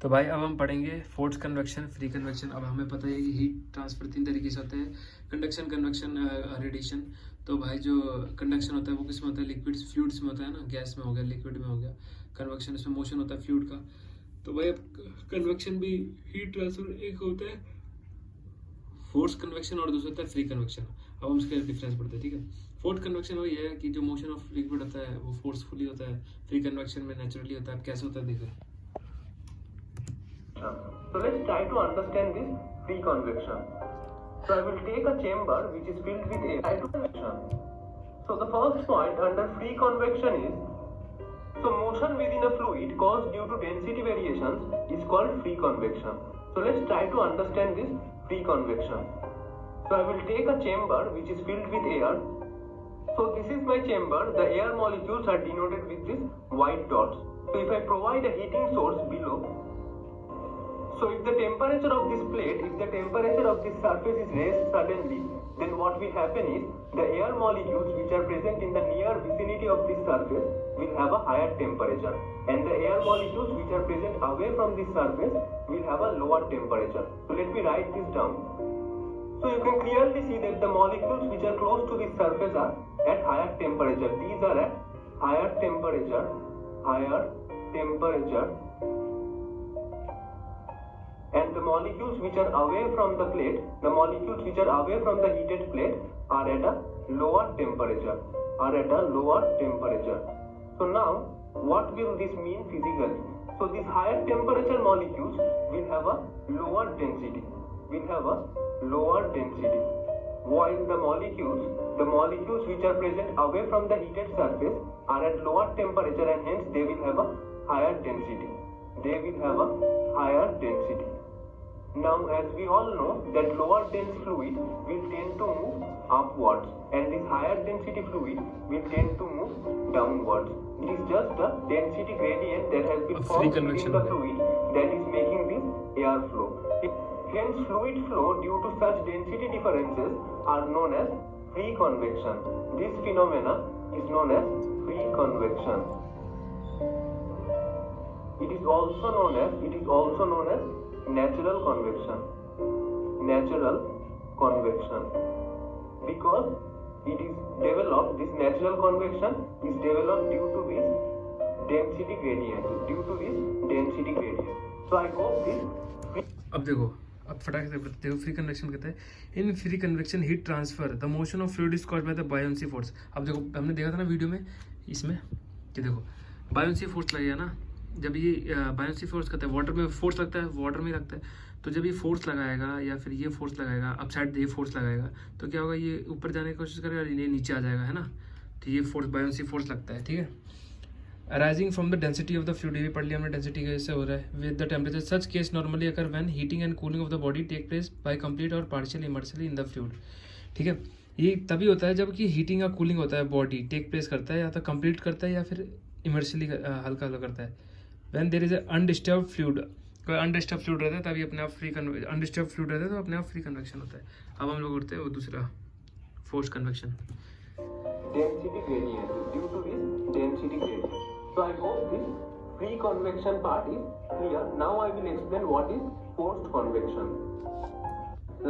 तो भाई अब हम पढ़ेंगे फोर्स कन्वेक्शन, फ्री कन्वेक्शन। अब हमें पता है कि हीट ट्रांसफर 3 तरीके से होते हैं, कंडक्शन, कन्वेक्शन, रेडिएशन। तो भाई जो कंडक्शन होता है वो किस में होता है? लिक्विड्स फ्लूइड्स में होता है ना, गैस में हो गया, लिक्विड में हो गया। कन्वेक्शन इसमें मोशन होता है फ्लूइड का। तो भाई अब कन्वेक्शन भी हीट ट्रांसफर एक होता है फोर्स कन्वेक्शन और दूसरा होता है फ्री कन्वेक्शन। अब हम इसका डिफरेंस पढ़ते हैं, ठीक है। फोर्स कन्वेक्शन वो ये है कि जो मोशन ऑफ लिक्विड होता है वो फोर्सफुली होता है, फ्री कन्वेक्शन में नेचुरली होता है। कैसे होता है देखो। So let's try to understand this free convection. So I will take a chamber which is filled with air. Try to convection. So the first point under free convection is, so motion within a fluid caused due to density variations is called free convection. So let's try to understand this free convection. So I will take a chamber which is filled with air. So this is my chamber. The air molecules are denoted with these white dots. So if I provide a heating source below, so if the temperature of this plate, if the temperature of this surface is raised suddenly, then what will happen is the air molecules which are present in the near vicinity of this surface will have a higher temperature, and the air molecules which are present away from this surface will have a lower temperature. So let me write this down. So you can clearly see that the molecules which are close to this surface are at higher temperature. These are at higher temperature, and the molecules which are away from the plate, the molecules which are away from the heated plate are at a lower temperature, So now, what will this mean physically? So these higher temperature molecules will have a lower density, while the molecules which are present away from the heated surface are at lower temperature, and hence they will have a higher density. Now, as we all know that lower dense fluid will tend to move upwards, and this higher density fluid will tend to move downwards. It is just a density gradient that has been formed within the fluid that is making this airflow. Hence, fluid flow due to such density differences are known as free convection. This phenomena is known as free convection. It is also known as natural convection, because it is developed, this natural convection is developed due to this density gradient, So I hope this. अब देखो, अब फटाक से देखो, free convection कहते हैं in free convection heat transfer the motion of fluid is caused by the buoyancy force. अब देखो हमने देखा था ना वीडियो में इसमें कि देखो बायोंसी फोर्स लगेगा ना, जब ये बायोंसी फोर्स कहते हैं वाटर में फोर्स लगता है, वाटर में लगता है। तो जब ये फोर्स लगाएगा या फिर ये फोर्स लगाएगा, अप साइड ये फोर्स लगाएगा, तो क्या होगा, ये ऊपर जाने की कोशिश करेगा, ये नीचे आ जाएगा, है ना। तो ये फोर्स बायोंसी फोर्स लगता है, ठीक है। Arising from the density of the fluid, ये पढ़ लिया हमने, डेंसिटी कैसे हो रहा है with the temperature. Such case normally occur when heating and cooling of the body take place by complete और पार्शियल इमर्सिली इन द फ्लूइड, ठीक है। ये तभी होता है जब कि हीटिंग या कूलिंग होता है, बॉडी टेक प्लेस करता है, या तो कंप्लीट करता है या फिर इमर्सिली हल्का हल्का करता है। When there is a undisturbed fluid, कोई अनडिस्टर्ब फ्लूइड रहता है तभी अपने आप अनडिस्टर्ब फ्लूइड रहता है तो अपने आप फ्री कन्वेक्शन होता है। अब हम लोग करते हैं वो दूसरा force convection. Density gradient, due to this density gradient. So I hope this free convection part is clear. Now I will explain what is forced convection.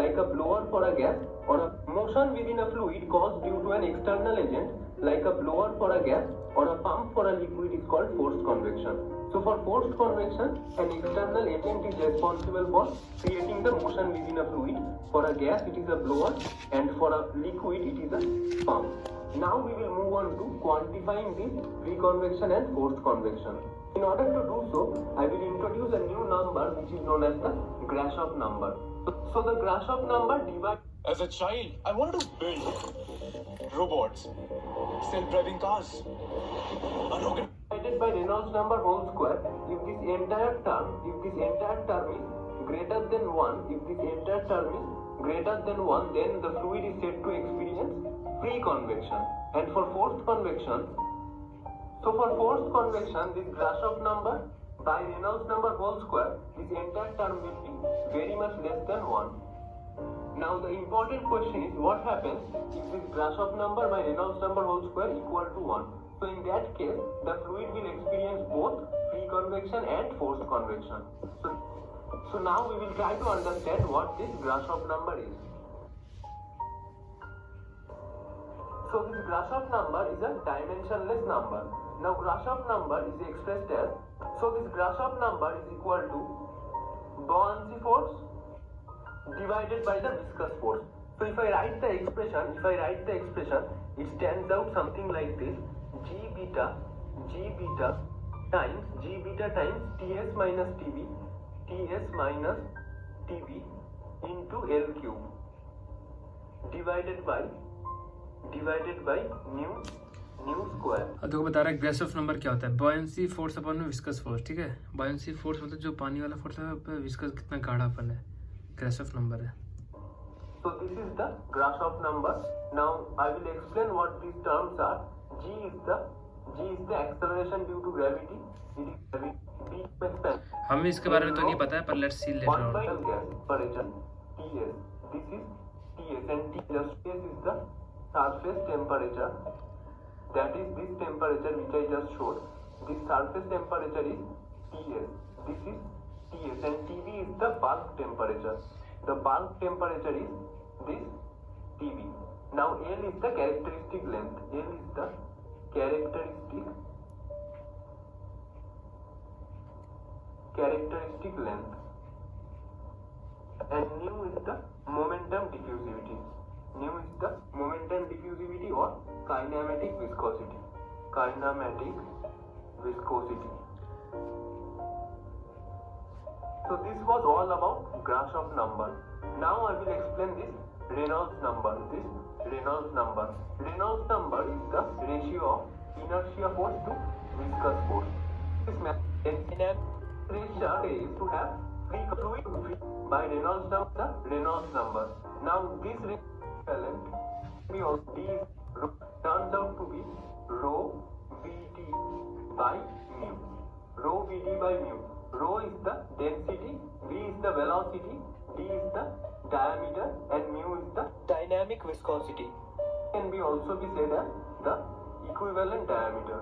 Like a blower for a gas or a motion within a fluid caused due to an external agent, like a blower for a gas or a pump for a liquid, is called forced convection. So for forced convection, an external agent is responsible for creating the motion within a fluid. For a gas it is a blower, and for a liquid it is a pump. Now we will move on to quantifying this free convection and forced convection. In order to do so, I will introduce a new number which is known as the Grashof number. So the Grashof number divides. As a child, I wanted to build robots, self-driving cars, divided by Reynolds number whole square. If this entire term is greater than 1, then the fluid is said to experience free convection. And for forced convection, this Grashof number by Reynolds number whole square, this entire term will be very much less than 1. Now the important question is, what happens if this Grashof number by Reynolds number whole square equal to 1? So in that case, the fluid will experience both free convection and forced convection. So now we will try to understand what this Grashof number is. So this Grashof number is a dimensionless number. Now Grashof number is expressed as, so this Grashof number is equal to buoyancy force divided by the viscous force. So if I write the expression, it stands out something like this: G beta times Ts minus Tb into L cube divided by new square. अब देखो बता रहा है Grashof number क्या होता है, buoyancy force अपन में viscous force. ठीक है, बॉयंसी फोर्स मतलब जो पानी वाला फोर्स है, विस्कस कितना गाढ़ापन है, ग्राशॉफ नंबर है। So this is the Grashof number. Now I will explain what these terms are. G is the acceleration due to gravity. It is gravity. B expansion. हमें इसके बारे में तो नहीं पता है, पर let's see letter 1 by gas temperature. Ts. This is Ts and T just Ts is the surface temperature. That is this temperature which I just showed. This surface temperature is Ts. This is Ts and Tb is the bulk temperature. The bulk temperature is this Tb. Now L is the characteristic length. L is the characteristic length. And nu is the momentum diffusivity. Nu is the momentum diffusivity or kinematic viscosity. So this was all about Grashof number. Now I will explain this Reynolds number. Reynolds number is the ratio of inertia force to viscous force. This method pressure is to have free fluid by Reynolds number. Now this equivalent turns out to be rho Vd by mu. Rho is the density, V is the velocity, D is the diameter, and mu is the dynamic viscosity. Can be also be said as the equivalent diameter.